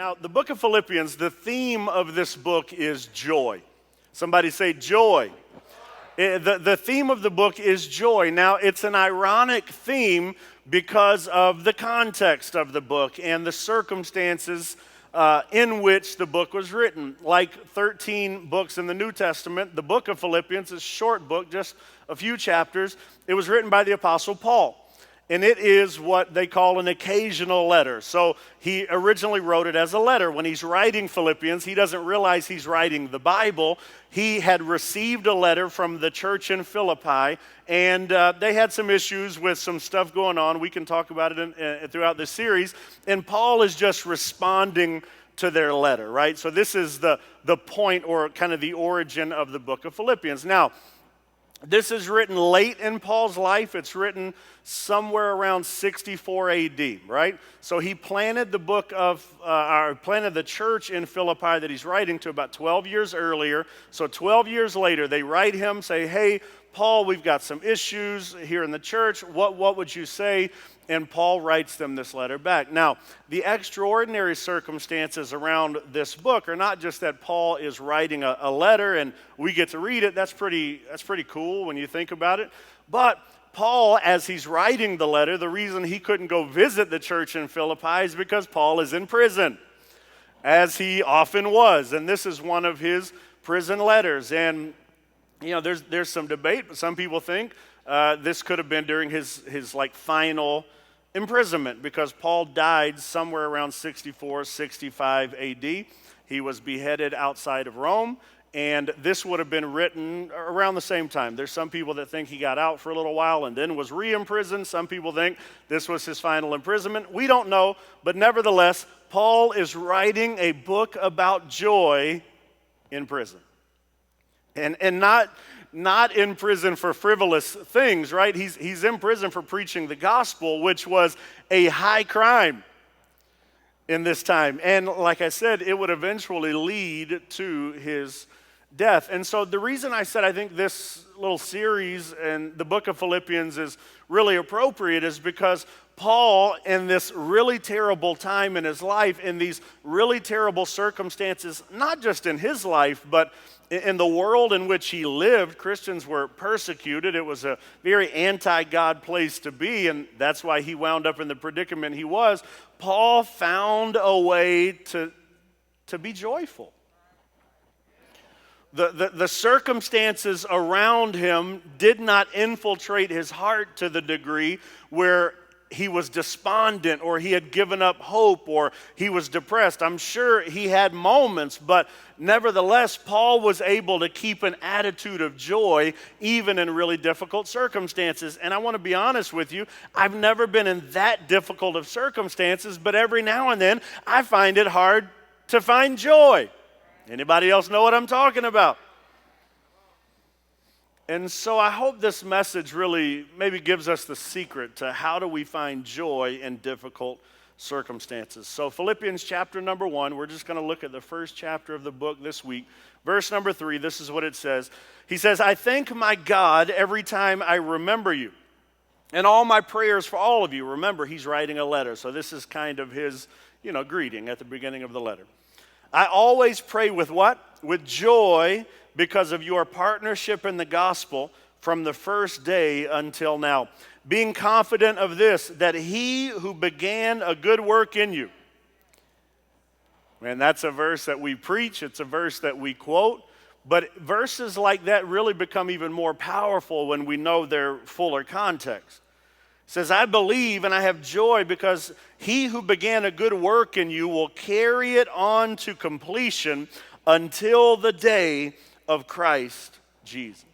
Now, the book of Philippians, the theme of this book is joy. Somebody say joy. The theme of the book is joy. Now, it's an ironic theme because of the context of the book and the circumstances in which the book was written. Like 13 books in the New Testament, the book of Philippians is a short book, just a few chapters. It was written by the Apostle Paul. And it is what they call an occasional letter. So he originally wrote it as a letter. When he's writing Philippians, he doesn't realize he's writing the Bible. He had received a letter from the church in Philippi, and they had some issues with some stuff going on. We can talk about it throughout this series. And Paul is just responding to their letter, right? So this is the point, or kind of the origin of the book of Philippians. Now, this is written late in Paul's life. It's written somewhere around 64 AD, right? So he planted the planted the church in Philippi that he's writing to about 12 years earlier. So 12 years later, they write him, say, hey, Paul, we've got some issues here in the church. What would you say? And Paul writes them this letter back. Now, the extraordinary circumstances around this book are not just that Paul is writing a letter and we get to read it. That's pretty cool when you think about it. But Paul, as he's writing the letter, the reason he couldn't go visit the church in Philippi is because Paul is in prison, as he often was. And this is one of his prison letters. And you know, there's some debate, but some people think this could have been during his final imprisonment, because Paul died somewhere around 64, 65 AD. He was beheaded outside of Rome, and this would have been written around the same time. There's some people that think he got out for a little while and then was re-imprisoned. Some people think this was his final imprisonment. We don't know, but nevertheless, Paul is writing a book about joy in prison. And not in prison for frivolous things, right? He's in prison for preaching the gospel, which was a high crime in this time. And like I said, it would eventually lead to his death. And so the reason I said I think this little series and the book of Philippians is really appropriate is because Paul, in this really terrible time in his life, in these really terrible circumstances, not just in his life, but in the world in which he lived, Christians were persecuted. It was a very anti-God place to be, and that's why he wound up in the predicament he was. Paul found a way to be joyful. The circumstances around him did not infiltrate his heart to the degree where he was despondent, or he had given up hope, or he was depressed. I'm sure he had moments, but nevertheless, Paul was able to keep an attitude of joy even in really difficult circumstances. And I want to be honest with you, I've never been in that difficult of circumstances, but every now and then I find it hard to find joy. Anybody else know what I'm talking about? And so I hope this message really maybe gives us the secret to how do we find joy in difficult circumstances. So Philippians chapter number 1, we're just going to look at the first chapter of the book this week. Verse number 3, this is what it says. He says, I thank my God every time I remember you. And all my prayers for all of you. Remember, he's writing a letter, so this is kind of his, greeting at the beginning of the letter. I always pray with what? With joy, because of your partnership in the gospel from the first day until now. Being confident of this, that he who began a good work in you. And that's a verse that we preach. It's a verse that we quote. But verses like that really become even more powerful when we know their fuller context. It says, I believe and I have joy because he who began a good work in you will carry it on to completion until the day of Christ Jesus.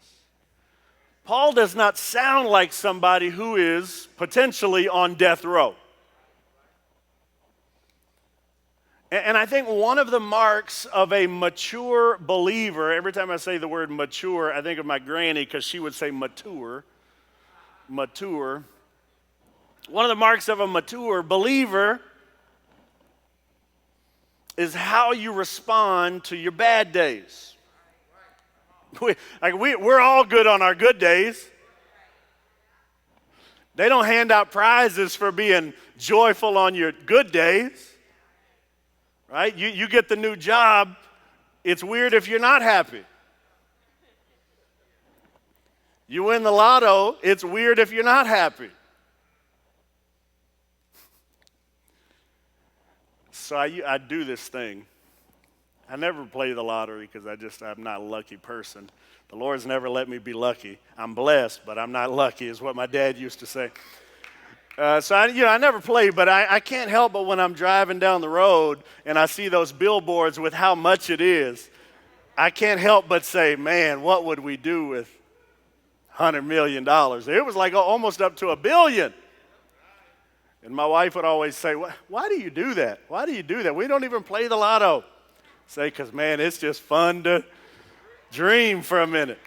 Paul does not sound like somebody who is potentially on death row. And I think one of the marks of a mature believer, every time I say the word mature, I think of my granny because she would say mature. Mature. One of the marks of a mature believer is how you respond to your bad days. We're all good on our good days. They don't hand out prizes for being joyful on your good days. right? You get the new job. It's weird if you're not happy. You win the lotto. It's weird if you're not happy. So I do this thing. I never play the lottery because I'm not a lucky person. The Lord's never let me be lucky. I'm blessed, but I'm not lucky is what my dad used to say. I never play, but I can't help but when I'm driving down the road and I see those billboards with how much it is, I can't help but say, man, what would we do with $100 million? It was like almost up to $1 billion. And my wife would always say, why do you do that? Why do you do that? We don't even play the lotto. Say, because, man, it's just fun to dream for a minute.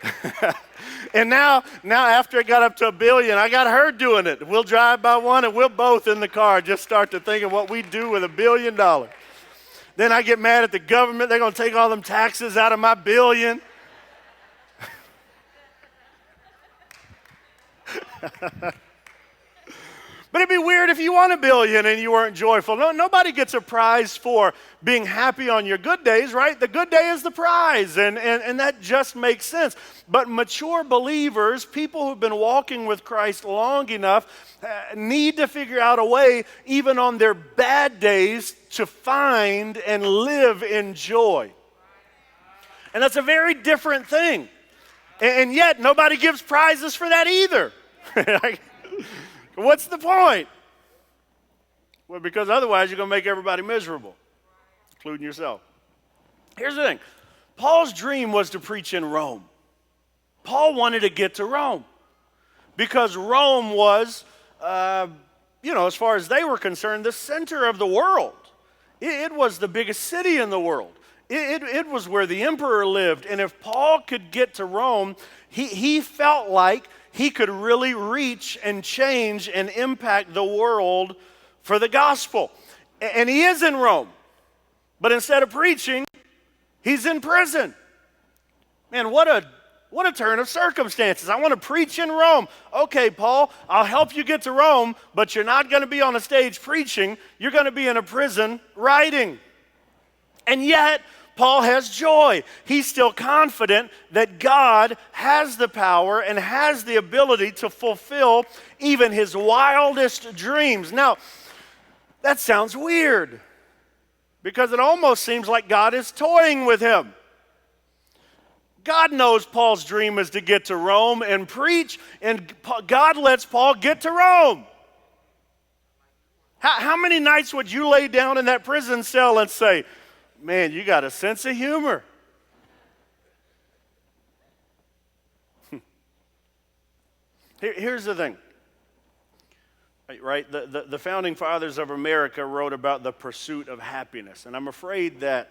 And now after it got up to $1 billion, I got her doing it. We'll drive by one and we'll both in the car just start to think of what we do with $1 billion. Then I get mad at the government. They're going to take all them taxes out of my billion. But it'd be weird if you won $1 billion and you weren't joyful. Nobody gets a prize for being happy on your good days, right? The good day is the prize, and that just makes sense. But mature believers, people who've been walking with Christ long enough, need to figure out a way, even on their bad days, to find and live in joy. And that's a very different thing. And yet, nobody gives prizes for that either. What's the point? Well, because otherwise you're going to make everybody miserable, including yourself. Here's the thing. Paul's dream was to preach in Rome. Paul wanted to get to Rome because Rome was, as far as they were concerned, the center of the world. It was the biggest city in the world. It was where the emperor lived. And if Paul could get to Rome, he felt like he could really reach and change and impact the world for the gospel. And he is in Rome. But instead of preaching, he's in prison. Man, what a turn of circumstances. I want to preach in Rome. Okay, Paul, I'll help you get to Rome, but you're not going to be on a stage preaching. You're going to be in a prison writing. And yet, Paul has joy. He's still confident that God has the power and has the ability to fulfill even his wildest dreams. Now, that sounds weird because it almost seems like God is toying with him. God knows Paul's dream is to get to Rome and preach, and God lets Paul get to Rome. How many nights would you lay down in that prison cell and say, man, you got a sense of humor? Here's the thing, right? The founding fathers of America wrote about the pursuit of happiness. And I'm afraid that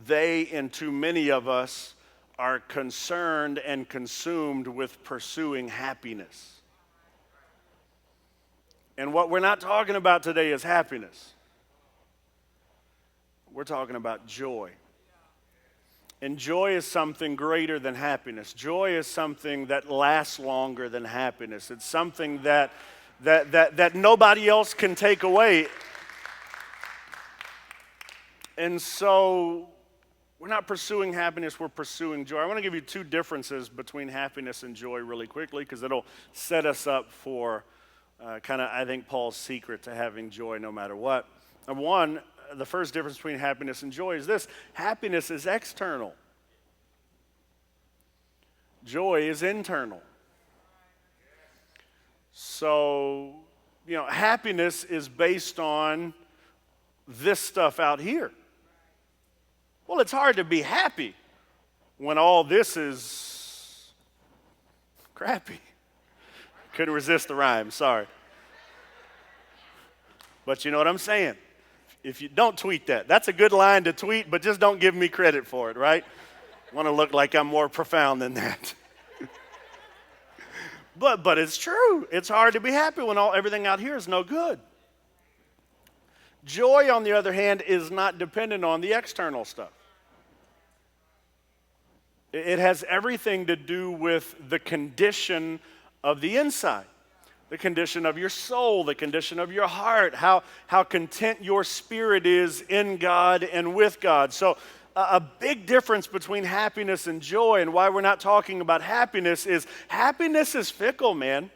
they and too many of us are concerned and consumed with pursuing happiness. And what we're not talking about today is happiness. We're talking about joy. And joy is something greater than happiness. Joy is something that lasts longer than happiness. It's something that nobody else can take away. And so we're not pursuing happiness, we're pursuing joy. I want to give you two differences between happiness and joy really quickly because it'll set us up for I think, Paul's secret to having joy no matter what. One, the first difference between happiness and joy is this: happiness is external. Joy is internal. So, happiness is based on this stuff out here. Well, it's hard to be happy when all this is crappy. Couldn't resist the rhyme, sorry. But you know what I'm saying? If you don't tweet that, that's a good line to tweet, but just don't give me credit for it, right? I want to look like I'm more profound than that. But it's true. It's hard to be happy when everything out here is no good. Joy, on the other hand, is not dependent on the external stuff. It has everything to do with the condition of the inside. the condition of your soul, the condition of your heart, how content your spirit is in God and with God. So a big difference between happiness and joy, and why we're not talking about happiness is fickle, man.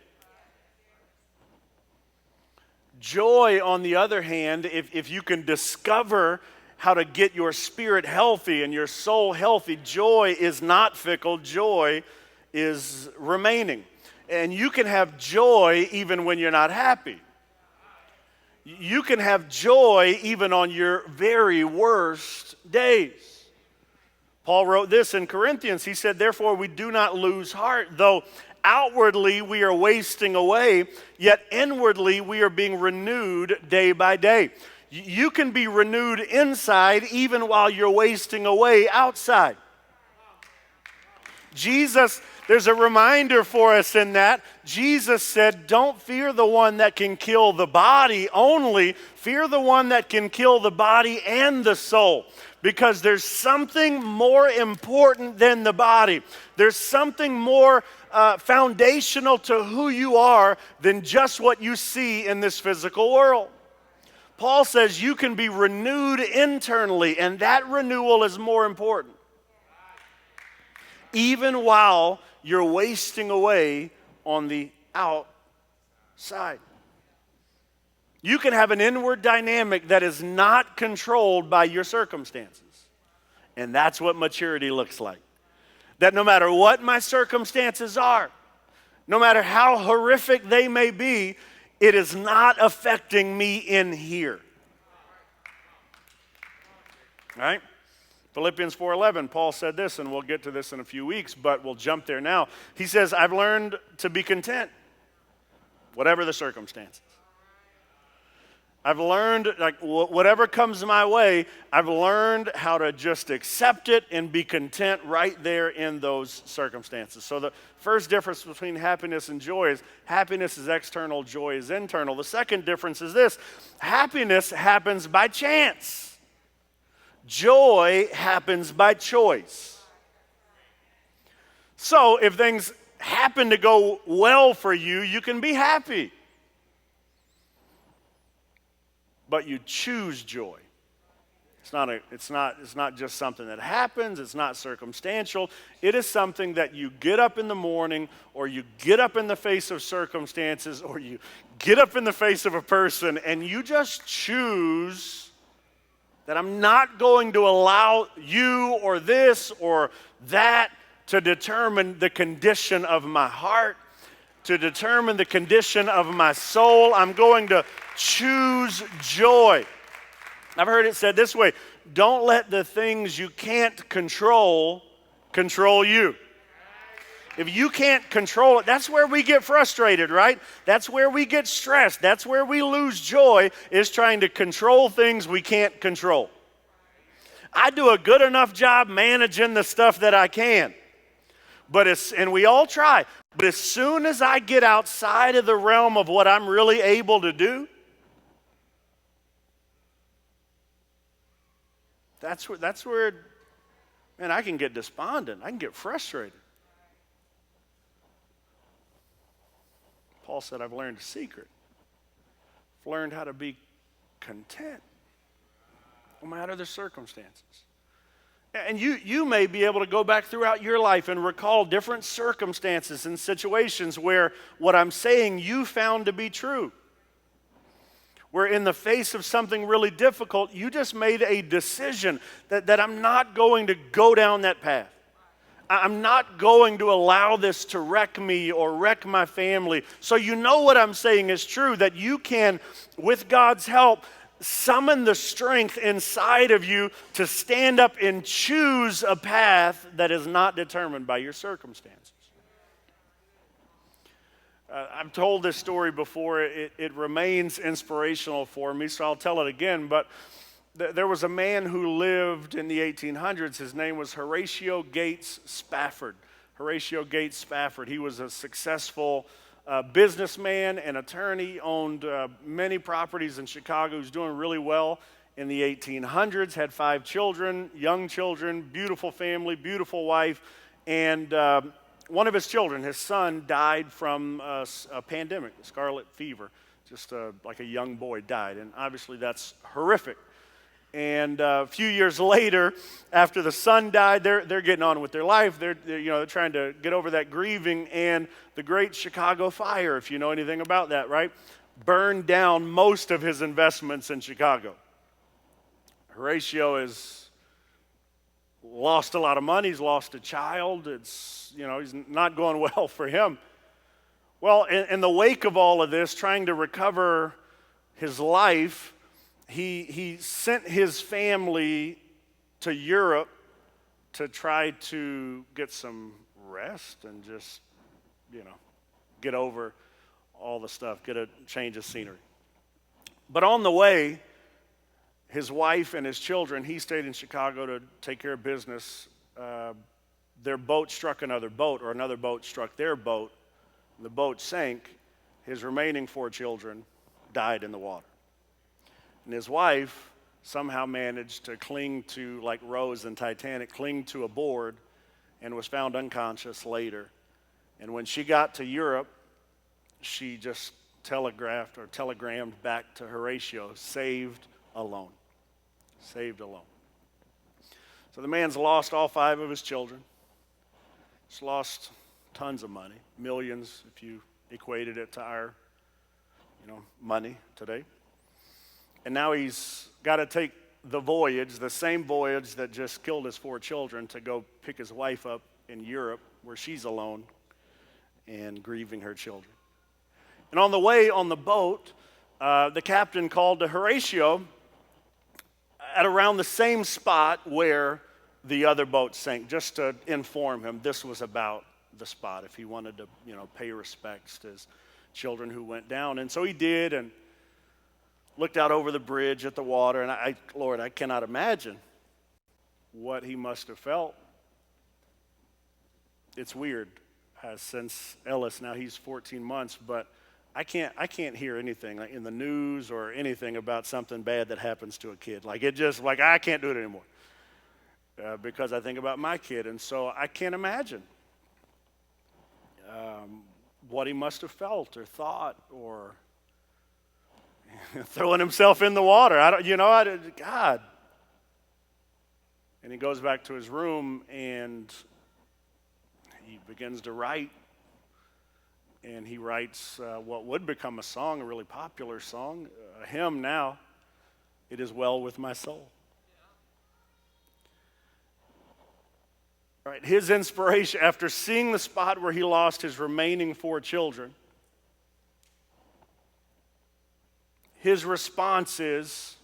Joy, on the other hand, if you can discover how to get your spirit healthy and your soul healthy, joy is not fickle. Joy is remaining. And you can have joy even when you're not happy. You can have joy even on your very worst days. Paul wrote this in Corinthians. He said, "Therefore we do not lose heart, though outwardly we are wasting away, yet inwardly we are being renewed day by day." You can be renewed inside even while you're wasting away outside. Jesus, there's a reminder for us in that. Jesus said, "Don't fear the one that can kill the body only, fear the one that can kill the body and the soul." Because there's something more important than the body. There's something more foundational to who you are than just what you see in this physical world. Paul says you can be renewed internally, and that renewal is more important. Even while you're wasting away on the outside. You can have an inward dynamic that is not controlled by your circumstances. And that's what maturity looks like. That no matter what my circumstances are, no matter how horrific they may be, it is not affecting me in here. Right? Philippians 4:11, Paul said this, and we'll get to this in a few weeks, but we'll jump there now. He says, "I've learned to be content, whatever the circumstances." I've learned, like, whatever comes my way, I've learned how to just accept it and be content right there in those circumstances. So the first difference between happiness and joy is happiness is external, joy is internal. The second difference is this: happiness happens by chance. Joy happens by choice. So if things happen to go well for you, you can be happy. But you choose joy. It's not just something that happens. It's not circumstantial. It is something that you get up in the morning, or you get up in the face of circumstances, or you get up in the face of a person, and you just choose that I'm not going to allow you or this or that to determine the condition of my heart, to determine the condition of my soul. I'm going to choose joy. I've heard it said this way: don't let the things you can't control you. If you can't control it, that's where we get frustrated, right? That's where we get stressed. That's where we lose joy, is trying to control things we can't control. I do a good enough job managing the stuff that I can. And we all try. But as soon as I get outside of the realm of what I'm really able to do, that's where, man, I can get despondent. I can get frustrated. Paul said, I've learned a secret. I've learned how to be content, no matter the circumstances. And you may be able to go back throughout your life and recall different circumstances and situations where what I'm saying you found to be true. Where in the face of something really difficult, you just made a decision that I'm not going to go down that path. I'm not going to allow this to wreck me or wreck my family. So you know what I'm saying is true, that you can, with God's help, summon the strength inside of you to stand up and choose a path that is not determined by your circumstances. I've told this story before. It remains inspirational for me, so I'll tell it again. But there was a man who lived in the 1800s. His name was Horatio Gates Spafford. Horatio Gates Spafford. He was a successful businessman and attorney, owned many properties in Chicago. He was doing really well in the 1800s, had 5 children, young children, beautiful family, beautiful wife. And one of his children, his son, died from a pandemic, scarlet fever. Just like a young boy died, and obviously that's horrific. And a few years later, after the son died, they're getting on with their life. They're trying to get over that grieving. And the Great Chicago Fire, if you know anything about that, right, burned down most of his investments in Chicago. Horatio has lost a lot of money. He's lost a child. He's not going well for him. Well, in the wake of all of this, trying to recover his life, he sent his family to Europe to try to get some rest and just, get over all the stuff, get a change of scenery. But on the way, his wife and his children, he stayed in Chicago to take care of business. Their boat struck another boat, or another boat struck their boat. The boat sank. His remaining 4 children died in the water. And his wife somehow managed to cling to, like Rose in Titanic, cling to a board and was found unconscious later. And when she got to Europe, she just telegrammed back to Horatio, saved alone. Saved alone. So the man's lost all 5 of his children. He's lost tons of money, millions if you equated it to our, money today. And now he's got to take the voyage, the same voyage that just killed his 4 children, to go pick his wife up in Europe where she's alone and grieving her children. And on the way on the boat, the captain called to Horatio at around the same spot where the other boat sank, just to inform him this was about the spot, if he wanted to, pay respects to his children who went down. And so he did, and looked out over the bridge at the water, and I cannot imagine what he must have felt. It's weird, since Ellis, now he's 14 months, but I can't hear anything in the news or anything about something bad that happens to a kid. I can't do it anymore because I think about my kid, and so I can't imagine what he must have felt or thought or throwing himself in the water. God. And he goes back to his room and he begins to write. And he writes what would become a song, a really popular song, a hymn now, "It Is Well With My Soul." Right, his inspiration, after seeing the spot where he lost his remaining 4 children, his response is,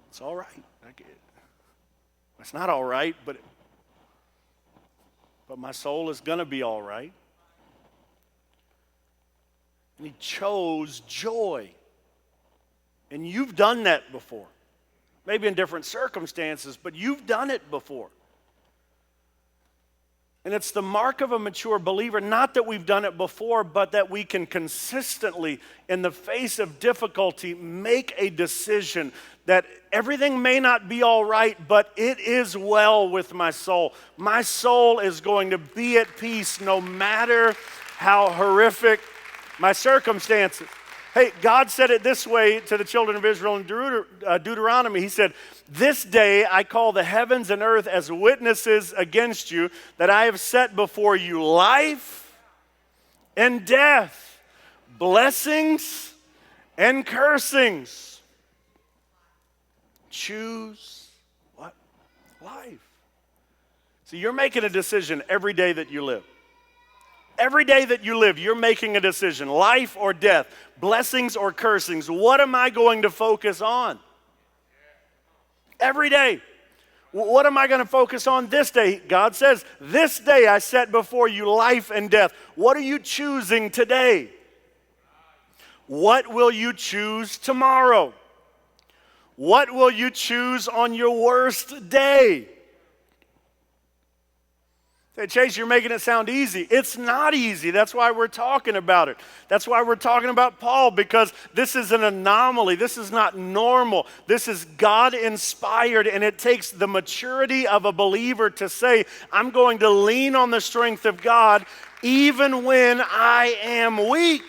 it's all right. It's not all right, but my soul is going to be all right. And he chose joy. And you've done that before. Maybe in different circumstances, but you've done it before. And it's the mark of a mature believer, not that we've done it before, but that we can consistently, in the face of difficulty, make a decision that everything may not be all right, but it is well with my soul. My soul is going to be at peace no matter how horrific my circumstances. Hey, God said it this way to the children of Israel in Deuteronomy. He said, "This day I call the heavens and earth as witnesses against you that I have set before you life and death, blessings and cursings. Choose what? Life." See, you're making a decision every day that you live. Every day that you live, you're making a decision, life or death, blessings or cursings. What am I going to focus on? Every day. What am I going to focus on this day? God says, "This day I set before you life and death." What are you choosing today? What will you choose tomorrow? What will you choose on your worst day? Say, Chase, you're making it sound easy. It's not easy. That's why we're talking about it. That's why we're talking about Paul, because this is an anomaly. This is not normal. This is God-inspired, and it takes the maturity of a believer to say, I'm going to lean on the strength of God even when I am weak.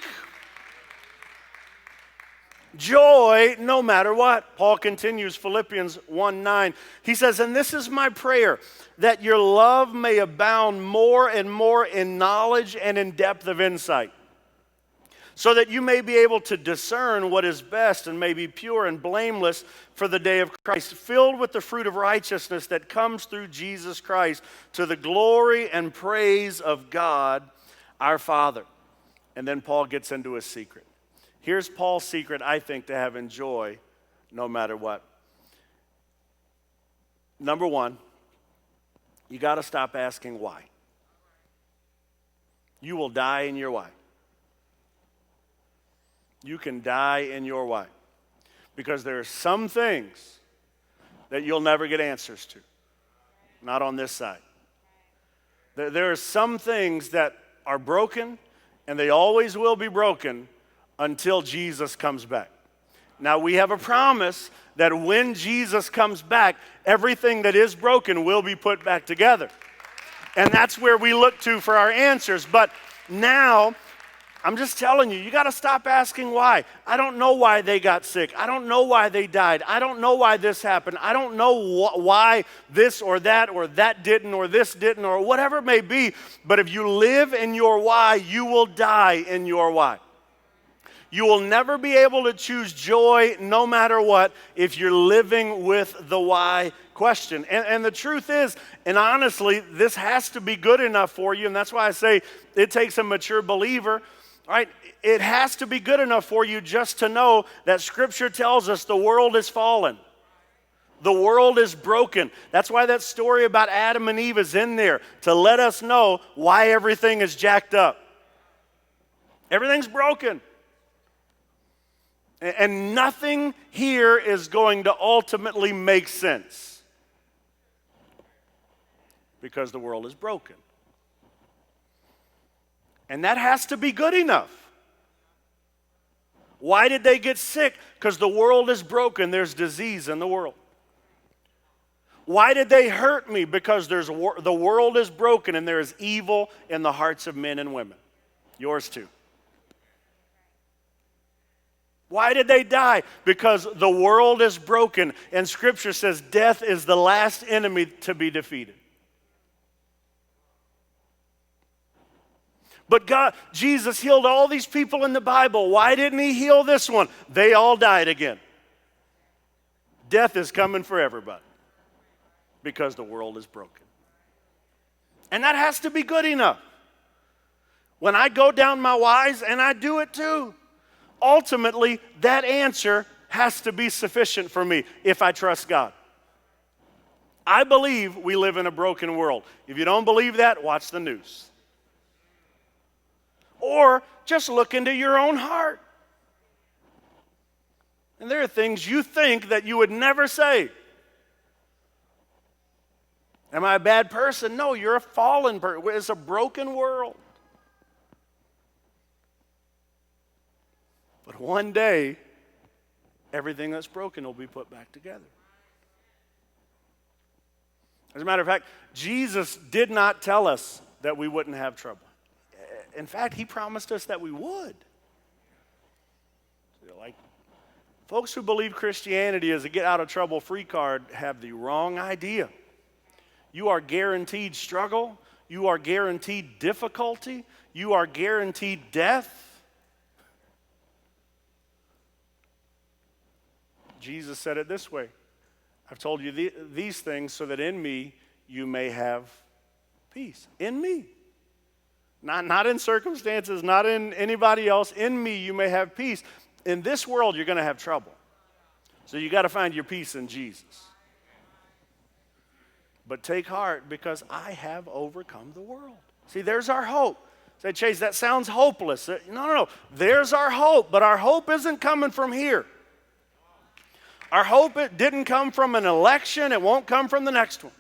Joy no matter what. Paul continues, Philippians 1:9. He says, and this is my prayer, that your love may abound more and more in knowledge and in depth of insight, so that you may be able to discern what is best and may be pure and blameless for the day of Christ, filled with the fruit of righteousness that comes through Jesus Christ, to the glory and praise of God our Father. And then Paul gets into a secret. Here's Paul's secret, I think, to having joy no matter what. Number one, you got to stop asking why. You will die in your why. You can die in your why. Because there are some things that you'll never get answers to. Not on this side. There are some things that are broken, and they always will be broken until Jesus comes back. Now, we have a promise that when Jesus comes back, everything that is broken will be put back together. And that's where we look to for our answers. But now, I'm just telling you, you got to stop asking why. I don't know why they got sick. I don't know why they died. I don't know why this happened. I don't know why this or that didn't, or this didn't, or whatever it may be. But if you live in your why, you will die in your why. You will never be able to choose joy no matter what if you're living with the why question. And the truth is, and honestly, this has to be good enough for you, and that's why I say it takes a mature believer, right? It has to be good enough for you just to know that Scripture tells us the world is fallen. The world is broken. That's why that story about Adam and Eve is in there, to let us know why everything is jacked up. Everything's broken. And nothing here is going to ultimately make sense because the world is broken. And that has to be good enough. Why did they get sick? Because the world is broken. There's disease in the world. Why did they hurt me? Because the world is broken and there is evil in the hearts of men and women. Yours too. Why did they die? Because the world is broken, and Scripture says death is the last enemy to be defeated. But Jesus healed all these people in the Bible. Why didn't he heal this one? They all died again. Death is coming for everybody because the world is broken. And that has to be good enough. When I go down my whys, and I do it too, ultimately, that answer has to be sufficient for me if I trust God. I believe we live in a broken world. If you don't believe that, watch the news. Or just look into your own heart. And there are things you think that you would never say. Am I a bad person? No, you're a fallen person. It's a broken world. But one day, everything that's broken will be put back together. As a matter of fact, Jesus did not tell us that we wouldn't have trouble. In fact, he promised us that we would. Like, folks who believe Christianity is a get-out-of-trouble-free card have the wrong idea. You are guaranteed struggle. You are guaranteed difficulty. You are guaranteed death. Jesus said it this way: I've told you these things so that in me you may have peace. In me. Not in circumstances, not in anybody else. In me you may have peace. In this world you're going to have trouble. So you got to find your peace in Jesus. But take heart, because I have overcome the world. See, there's our hope. Say, Chase, that sounds hopeless. No. There's our hope, but our hope isn't coming from here. Our hope, it didn't come from an election. It won't come from the next one.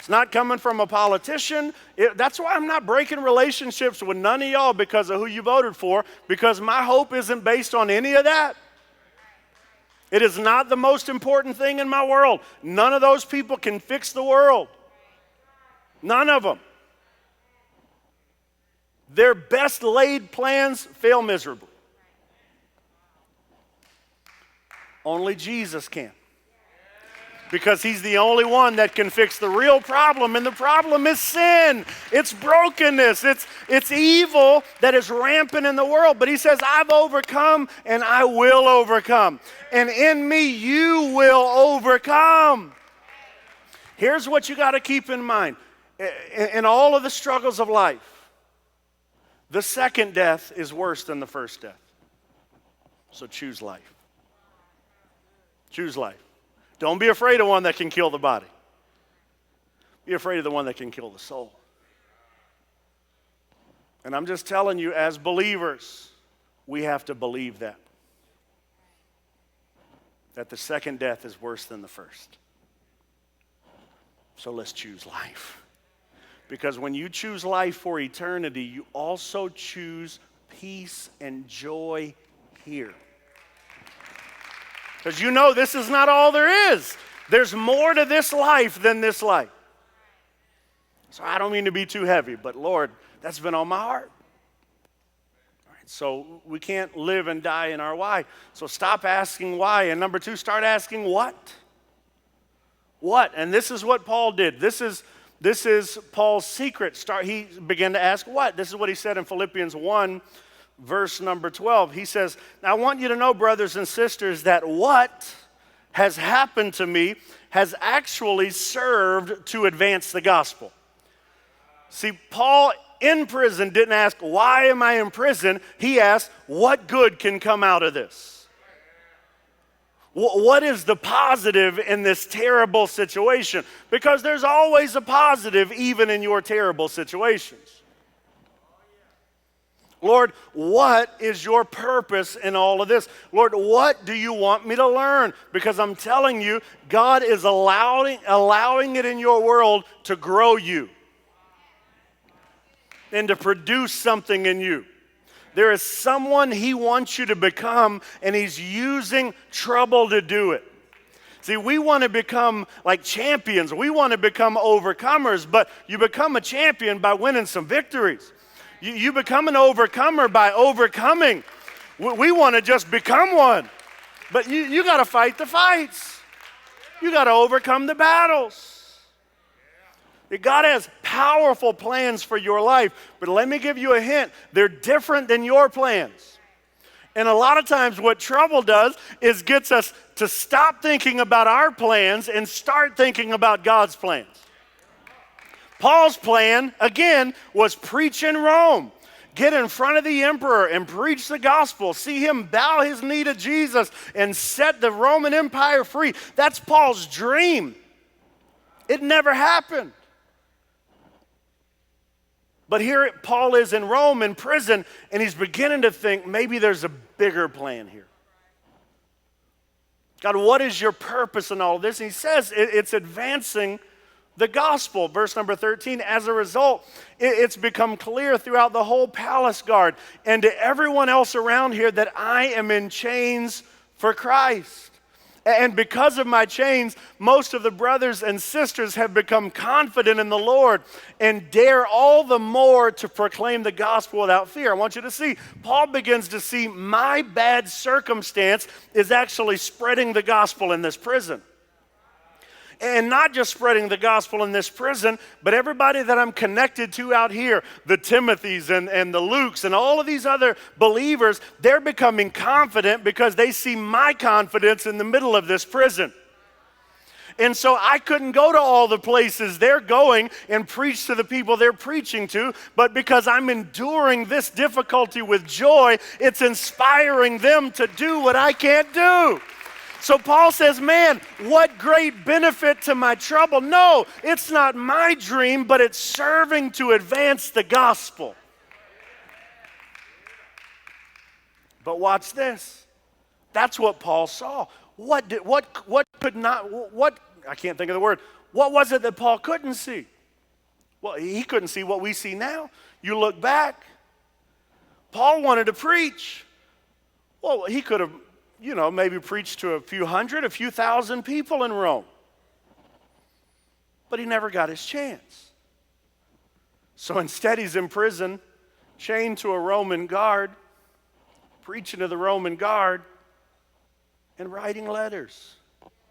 It's not coming from a politician. That's why I'm not breaking relationships with none of y'all because of who you voted for, because my hope isn't based on any of that. It is not the most important thing in my world. None of those people can fix the world. None of them. Their best laid plans fail miserably. Only Jesus can. Because he's the only one that can fix the real problem, and the problem is sin. It's brokenness. It's evil that is rampant in the world. But he says, I've overcome and I will overcome. And in me you will overcome. Here's what you got to keep in mind. In all of the struggles of life, the second death is worse than the first death. So choose life. Choose life. Don't be afraid of one that can kill the body. Be afraid of the one that can kill the soul. And I'm just telling you, as believers, we have to believe that the second death is worse than the first. So let's choose life. Because when you choose life for eternity, you also choose peace and joy here. Because you know this is not all there is. There's more to this life than this life. So I don't mean to be too heavy, but Lord, that's been on my heart. All right, so we can't live and die in our why. So stop asking why. And number two, start asking what. What? And this is what Paul did. This is Paul's secret. He began to ask what. This is what he said in Philippians 1. Verse number 12, he says, now I want you to know, brothers and sisters, that what has happened to me has actually served to advance the gospel. See, Paul in prison didn't ask, why am I in prison? He asked, what good can come out of this? What is the positive in this terrible situation? Because there's always a positive even in your terrible situations. Lord, what is your purpose in all of this? Lord, what do you want me to learn? Because I'm telling you, God is allowing it in your world to grow you and to produce something in you. There is someone he wants you to become, and he's using trouble to do it. See, we want to become like champions. We want to become overcomers, but you become a champion by winning some victories. You become an overcomer by overcoming. We want to just become one. But you got to fight the fights. You got to overcome the battles. God has powerful plans for your life. But let me give you a hint. They're different than your plans. And a lot of times what trouble does is gets us to stop thinking about our plans and start thinking about God's plans. Paul's plan, again, was preach in Rome. Get in front of the emperor and preach the gospel. See him bow his knee to Jesus and set the Roman Empire free. That's Paul's dream. It never happened. But here Paul is in Rome in prison, and he's beginning to think maybe there's a bigger plan here. God, what is your purpose in all of this? And he says it's advancing the gospel. Verse number 13, as a result, it's become clear throughout the whole palace guard and to everyone else around here that I am in chains for Christ. And because of my chains, most of the brothers and sisters have become confident in the Lord and dare all the more to proclaim the gospel without fear. I want you to see, Paul begins to see my bad circumstance is actually spreading the gospel in this prison. And not just spreading the gospel in this prison, but everybody that I'm connected to out here, the Timothys and the Lukes and all of these other believers, they're becoming confident because they see my confidence in the middle of this prison. And so I couldn't go to all the places they're going and preach to the people they're preaching to, but because I'm enduring this difficulty with joy, it's inspiring them to do what I can't do. So Paul says, man, what great benefit to my trouble. No, it's not my dream, but it's serving to advance the gospel. But watch this. That's what Paul saw. I can't think of the word. What was it that Paul couldn't see? Well, he couldn't see what we see now. You look back, Paul wanted to preach. Well, he could have, maybe preached to a few hundred, a few thousand people in Rome. But he never got his chance. So instead, he's in prison, chained to a Roman guard, preaching to the Roman guard, and writing letters.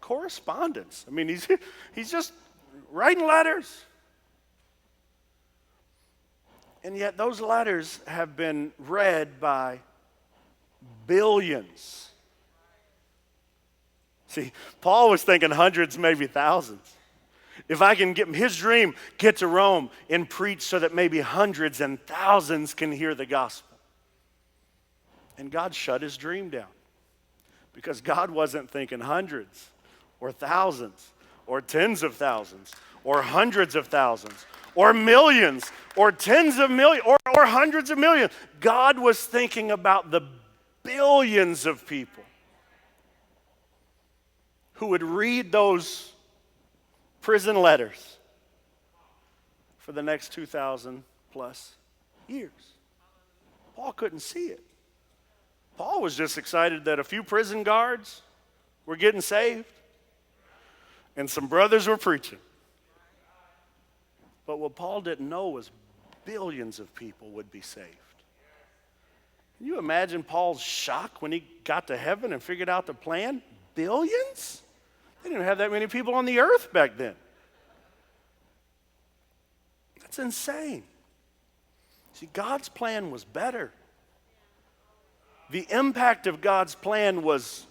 Correspondence. I mean, he's just writing letters. And yet those letters have been read by billions. See, Paul was thinking hundreds, maybe thousands. If I can his dream, get to Rome and preach so that maybe hundreds and thousands can hear the gospel. And God shut his dream down because God wasn't thinking hundreds or thousands or tens of thousands or hundreds of thousands or millions or tens of millions or hundreds of millions. God was thinking about the billions of people who would read those prison letters for the next 2,000 plus years. Paul couldn't see it. Paul was just excited that a few prison guards were getting saved and some brothers were preaching. But what Paul didn't know was billions of people would be saved. Can you imagine Paul's shock when he got to heaven and figured out the plan? Billions? They didn't have that many people on the earth back then. That's insane. See, God's plan was better. The impact of God's plan was,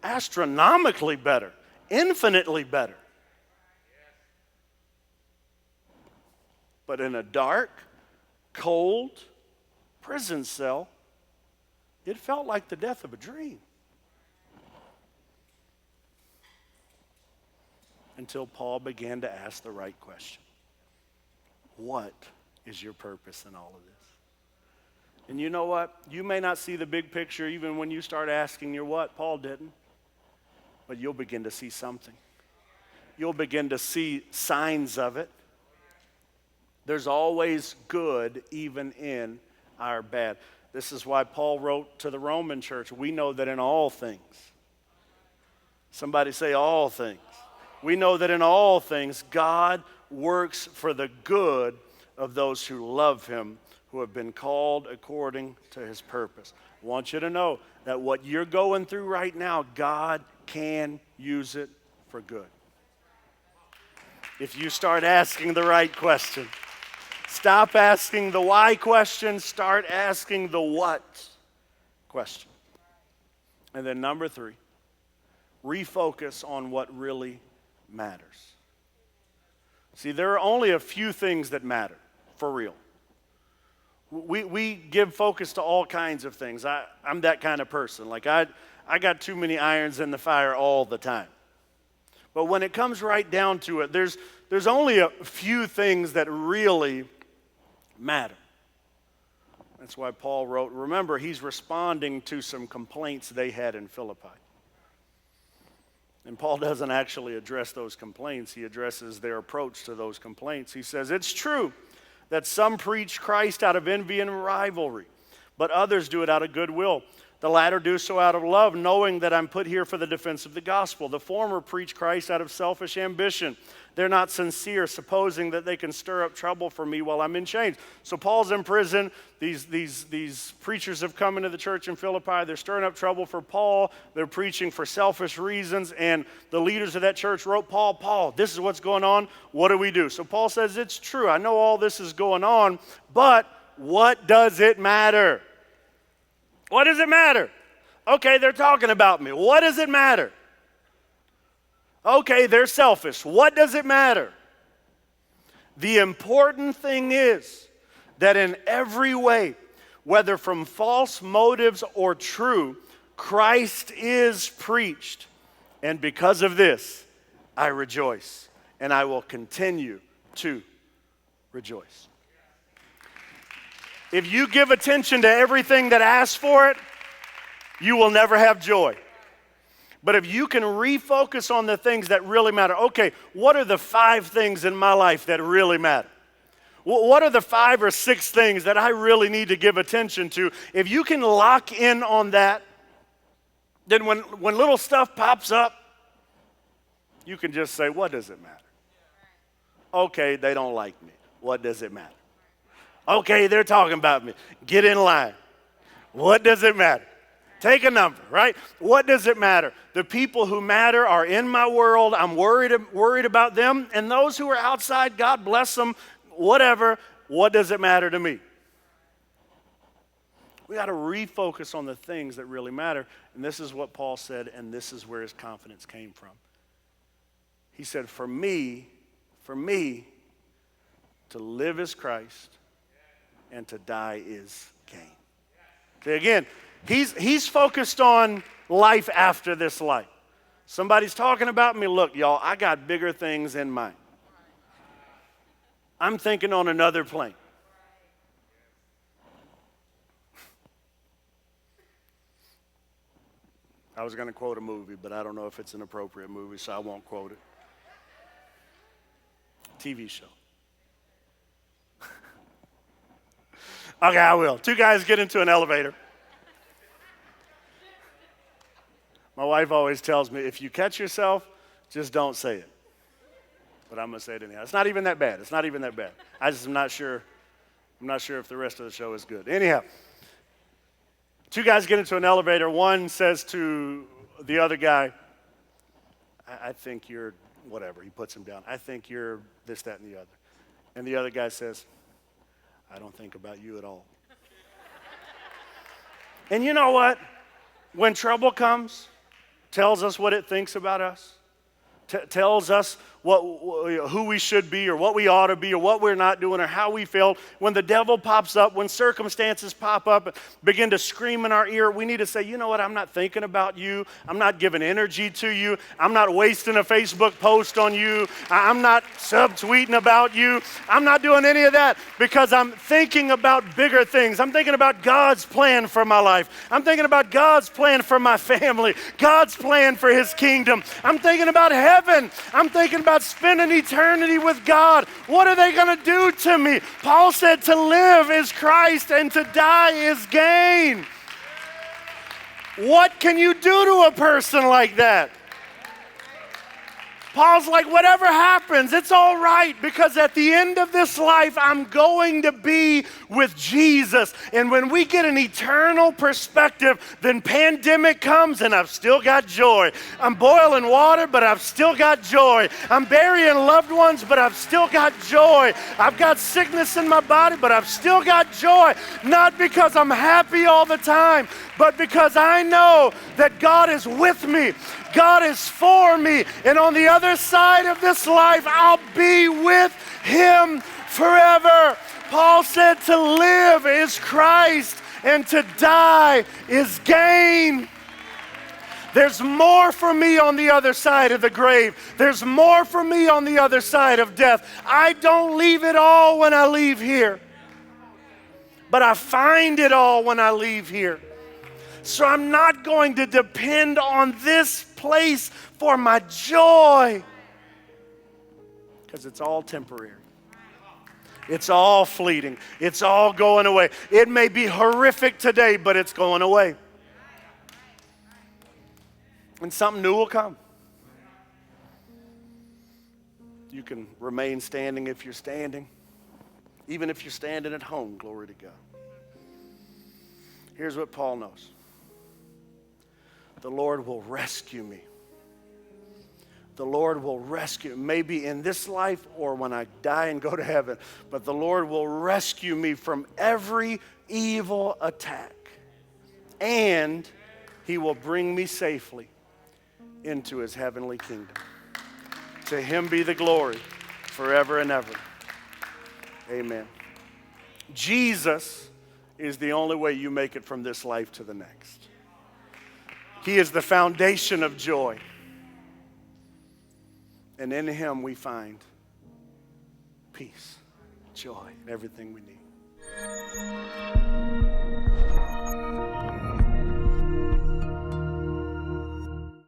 astronomically better, infinitely better. But in a dark, cold prison cell, it felt like the death of a dream. Until Paul began to ask the right question. What is your purpose in all of this? And you know what? You may not see the big picture even when you start asking your what. Paul didn't. But you'll begin to see something. You'll begin to see signs of it. There's always good even in our bad. This is why Paul wrote to the Roman church, we know that in all things. Somebody say all things. We know that in all things God works for the good of those who love him, who have been called according to his purpose. I want you to know that what you're going through right now, God can use it for good. If you start asking the right question. Stop asking the why question, start asking the what question. And then number 3, refocus on what really matters. See, there are only a few things that matter, for real. We give focus to all kinds of things. I'm that kind of person. Like I got too many irons in the fire all the time. But when it comes right down to it, there's only a few things that really matter. That's why Paul wrote, remember, he's responding to some complaints they had in Philippi. And Paul doesn't actually address those complaints. He addresses their approach to those complaints. He says, it's true that some preach Christ out of envy and rivalry, but others do it out of goodwill. The latter do so out of love, knowing that I'm put here for the defense of the gospel. The former preach Christ out of selfish ambition. They're not sincere, supposing that they can stir up trouble for me while I'm in chains. So Paul's in prison. These preachers have come into the church in Philippi. They're stirring up trouble for Paul. They're preaching for selfish reasons. And the leaders of that church wrote Paul, this is what's going on. What do we do? So Paul says, it's true. I know all this is going on, but what does it matter? What does it matter? Okay, they're talking about me. What does it matter? Okay, they're selfish. What does it matter? The important thing is that in every way, whether from false motives or true, Christ is preached. And because of this, I rejoice, and I will continue to rejoice. If you give attention to everything that asks for it, you will never have joy. But if you can refocus on the things that really matter, okay, what are the 5 things in my life that really matter? What are the 5 or 6 things that I really need to give attention to? If you can lock in on that, then when little stuff pops up, you can just say, what does it matter? Okay, they don't like me. What does it matter? Okay, they're talking about me. Get in line. What does it matter? Take a number, right? What does it matter? The people who matter are in my world. I'm worried about them. And those who are outside, God bless them, whatever. What does it matter to me? We got to refocus on the things that really matter. And this is what Paul said, and this is where his confidence came from. He said, for me, to live is Christ, and to die is gain. Okay, again, he's focused on life after this life. Somebody's talking about me. Look, y'all, I got bigger things in mind. I'm thinking on another plane. I was going to quote a movie, but I don't know if it's an appropriate movie, so I won't quote it. TV show. Okay, I will. 2 guys get into an elevator. My wife always tells me, if you catch yourself, just don't say it. But I'm going to say it anyhow. It's not even that bad. I just am not sure. I'm not sure if the rest of the show is good. Anyhow, 2 guys get into an elevator. One says to the other guy, I think you're whatever. He puts him down. I think you're this, that, and the other. And the other guy says, I don't think about you at all. And you know what? When trouble comes, tells us what it thinks about us, tells us who we should be or what we ought to be or what we're not doing or how we failed. When the devil pops up, when circumstances pop up and begin to scream in our ear, we need to say, you know what, I'm not thinking about you. I'm not giving energy to you. I'm not wasting a Facebook post on you. I'm not subtweeting about you. I'm not doing any of that because I'm thinking about bigger things. I'm thinking about God's plan for my life. I'm thinking about God's plan for my family, God's plan for his kingdom. I'm thinking about heaven. I'm thinking about spending eternity with God. What are they going to do to me? Paul said to live is Christ and to die is gain. What can you do to a person like that? Paul's like, whatever happens, it's all right because at the end of this life, I'm going to be with Jesus. And when we get an eternal perspective, then pandemic comes and I've still got joy. I'm boiling water, but I've still got joy. I'm burying loved ones, but I've still got joy. I've got sickness in my body, but I've still got joy. Not because I'm happy all the time, but because I know that God is with me. God is for me. And on the other side of this life, I'll be with him forever. Paul said to live is Christ and to die is gain. There's more for me on the other side of the grave. There's more for me on the other side of death. I don't leave it all when I leave here, but I find it all when I leave here. So I'm not going to depend on this place for my joy because it's all temporary. It's all fleeting. It's all going away. It may be horrific today, but it's going away. And something new will come. You can remain standing if you're standing. Even if you're standing at home, glory to God. Here's what Paul knows. The Lord will rescue me. The Lord will rescue, maybe in this life or when I die and go to heaven, but the Lord will rescue me from every evil attack. And he will bring me safely into his heavenly kingdom. To him be the glory forever and ever. Amen. Jesus is the only way you make it from this life to the next. He is the foundation of joy. And in him we find peace, joy, and everything we need.